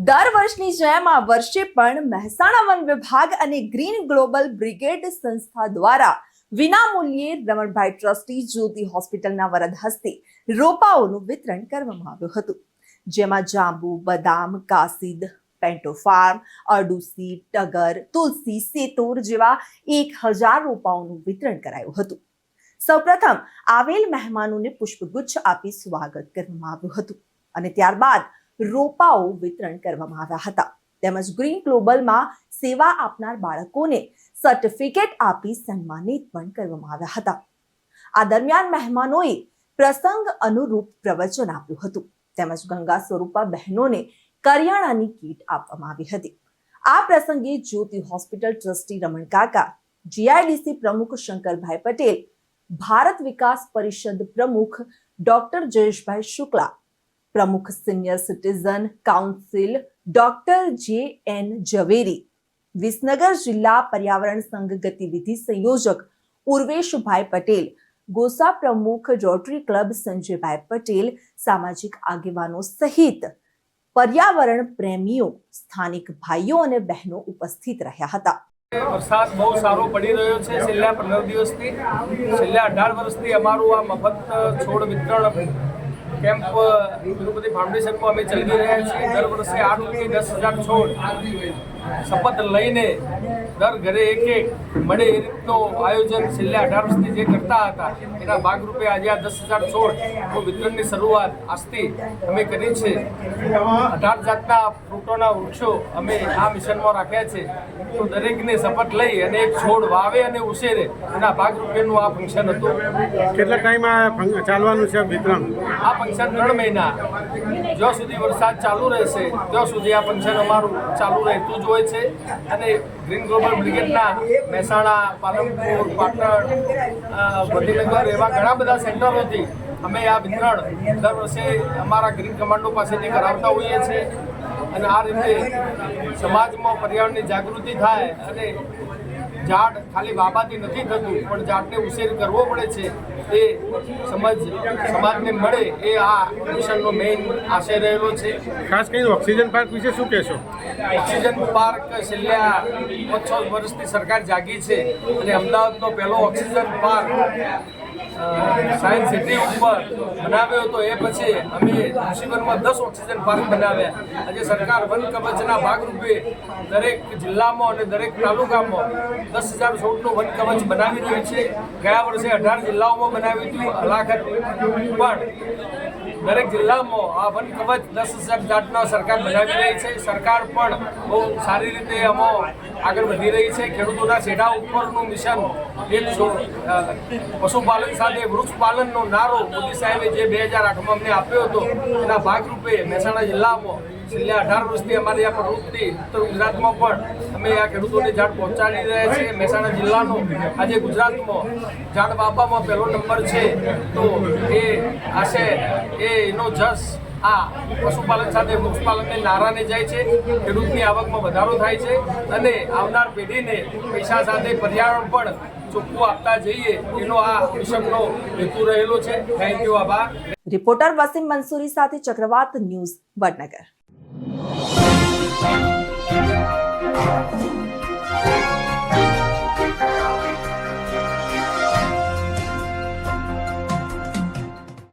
દર વર્ષની જેમ આ વર્ષે પણ મહેસાણા વન વિભાગ અને ગ્રીન ગ્લોબલ બ્રિગેડ સંસ્થા દ્વારા વિનામૂલ્યે રમણભાઈ ટ્રસ્ટી જ્યોતિ હોસ્પિટલના વરદ હસ્તે રોપાઓનું વિતરણ કરવામાં આવ્યું હતું, જેમાં જાંબુ, બદામ, કાસિદ, પેન્ટો ફાર્મ, અરડુસી, ટગર, તુલસી, સેતોર જેવા 1000 રોપાઓનું વિતરણ કરાયું હતું. સૌપ્રથમ આવેલ મહેમાનોને પુષ્પગુચ્છ આપી સ્વાગત કરવામાં આવ્યું હતું અને ત્યારબાદ રોપાઓ વિતરણ કરવામાં આવ્યા હતા. તેમજ ગ્રીન ગ્લોબલમાં સેવા આપનાર બાળકોને સર્ટિફિકેટ આપી સન્માનિત પણ કરવામાં આવ્યા હતા. આ દરમિયાન મહેમાનોએ પ્રસંગ અનુરૂપ પ્રવચન આપ્યું હતું તેમજ ગંગા સ્વરૂપા બહેનોને કરિયાણાની કીટ આપવામાં આવી હતી. આ પ્રસંગે જ્યોતિ હોસ્પિટલ ટ્રસ્ટી રમણ કાકા, જીઆઈડીસી પ્રમુખ શંકરભાઈ પટેલ, ભારત વિકાસ પરિષદ પ્રમુખ ડોક્ટર જયેશભાઈ શુક્લા, પ્રમુખ સિનિયર સિટીઝન કાઉન્સિલ ડોક્ટર જે.એન. ઝવેરી, વિસનગર જિલ્લા પર્યાવરણ સંઘ ગતિવિધિ સંયોજક ઉર્વેશભાઈ પટેલ, ગોસા પ્રમુખ રોટરી ક્લબ સંજયભાઈ પટેલ, સામાજિક આગેવાનો સહિત પર્યાવરણ પ્રેમીઓ, સ્થાનિક ભાઈઓ અને બહેનો ઉપસ્થિત રહ્યા હતા. વરસાદ બહુ સારો પડી રહ્યો છે. છેલ્લા 15 દિવસથી, છેલ્લા 18 વર્ષથી અમારું આ મફત છોડ વિતરણ કેમ્પ તિરુપતિ ફાઉન્ડેશનમાં અમે ચલાવી રહ્યા છીએ. દર વર્ષે 8 થી 10,000 છોડ શપથ લઈને દર ઘરે એક મળે એ રીતનું આયોજન છેલ્લા 18 વર્ષથી જે કરતા હતા એના ભાગરૂપે આજે આ 10,000 છોડ વિતરણની શરૂઆત આજથી અમે કરી છે. 18 જાતના ફ્રૂટોના વૃક્ષો અમે આ મિશનમાં રાખ્યા છે. તો દરેકને શપથ લઈ અને એક છોડ વાવે અને ઉછેરે એના ભાગરૂપેનું આ ફંક્શન હતું. કેટલા ટાઈમ ચાલવાનું છે વિતરણ? આ ફંક્શન 3 મહિના, જ્યાં સુધી વરસાદ ચાલુ રહેશે ત્યાં સુધી આ ફંક્શન અમારું ચાલુ રહેતું જ હોય છે. અને ગ્રીન ગ્લોબલ બ્રિગેડના મહેસાણા, પાલનપુર, પાટણ, ગાંધીનગર એવા ઘણા બધા સેન્ટરોથી અમે આ વિતરણ દર વર્ષે અમારા ગ્રીન કમાન્ડો પાસેથી કરાવતા હોઈએ છીએ. અને આ રીતે સમાજમાં પર્યાવરણની જાગૃતિ થાય અને ઝાડ ખાલી વાવવાથી નથી થતું પણ ઝાડને ઉછેર કરવો પડે છે એ સમાજને મળે એ આ મિશનનો મેઇન આશય રહેલો છે. ખાસ કરીને ઓક્સિજન પાર્ક વિશે શું કહેશો? ઓક્સિજન પાર્ક છેલ્લા 5-6 વર્ષથી સરકાર જાગી છે અને અમદાવાદનો પહેલો ઓક્સિજન પાર્ક સાયન્સ સિટી ઉપર બનાવ્યો હતો. એ પછી અમે મુસીબરમાં 10 ઓક્સિજન પાર્ક બનાવ્યા. આજે સરકાર વન કવચના ભાગરૂપે દરેક જિલ્લામાં અને દરેક તાલુકામાં 10,000 છોડનું વન કવચ બનાવી રહ્યું છે. ગયા વર્ષે 18 જિલ્લાઓમાં બનાવ્યું હતું. હલાખત પણ દરેક જિલ્લામાં આ વન કવચ 10,000 જાતના સરકાર બનાવી રહી છે. સરકાર પણ બહુ સારી રીતે આમાં આગળ વધી રહી છે. ખેડૂતોના છેડા ઉપરનું મિશન એક પશુપાલન સાથે વૃક્ષ પાલનનો નારો મોદી સાહેબે જે 2008માં અમને આપ્યો હતો એના ભાગરૂપે મહેસાણા જિલ્લામાં છેલ્લા 18 વર્ષથી અમારી આ પ્રવૃત્તિ ઉત્તર ગુજરાતમાં પણ અમે આ ખેડૂતોને ઝાડ પહોંચાડી રહ્યા છીએ. મહેસાણા જિલ્લાનો આજે ગુજરાતમાં ઝાડ વાવવામાં પહેલો નંબર છે. તો એ આશે એનો જસ આ પશુપાલન સાથે વૃક્ષપાલનને નારાને જાય છે. ખેડૂતની આવકમાં વધારો થાય છે અને આવનાર પેઢીને પૈસા સાથે પર્યાવરણ પણ ચોખ્ખું આપતા જઈએ એનો આ મિશનનો હેતુ રહેલો છે. Thank you. આભાર. રિપોર્ટર વસીમ મંસૂરી સાથે ચક્રવાત ન્યૂઝ, વડનગર.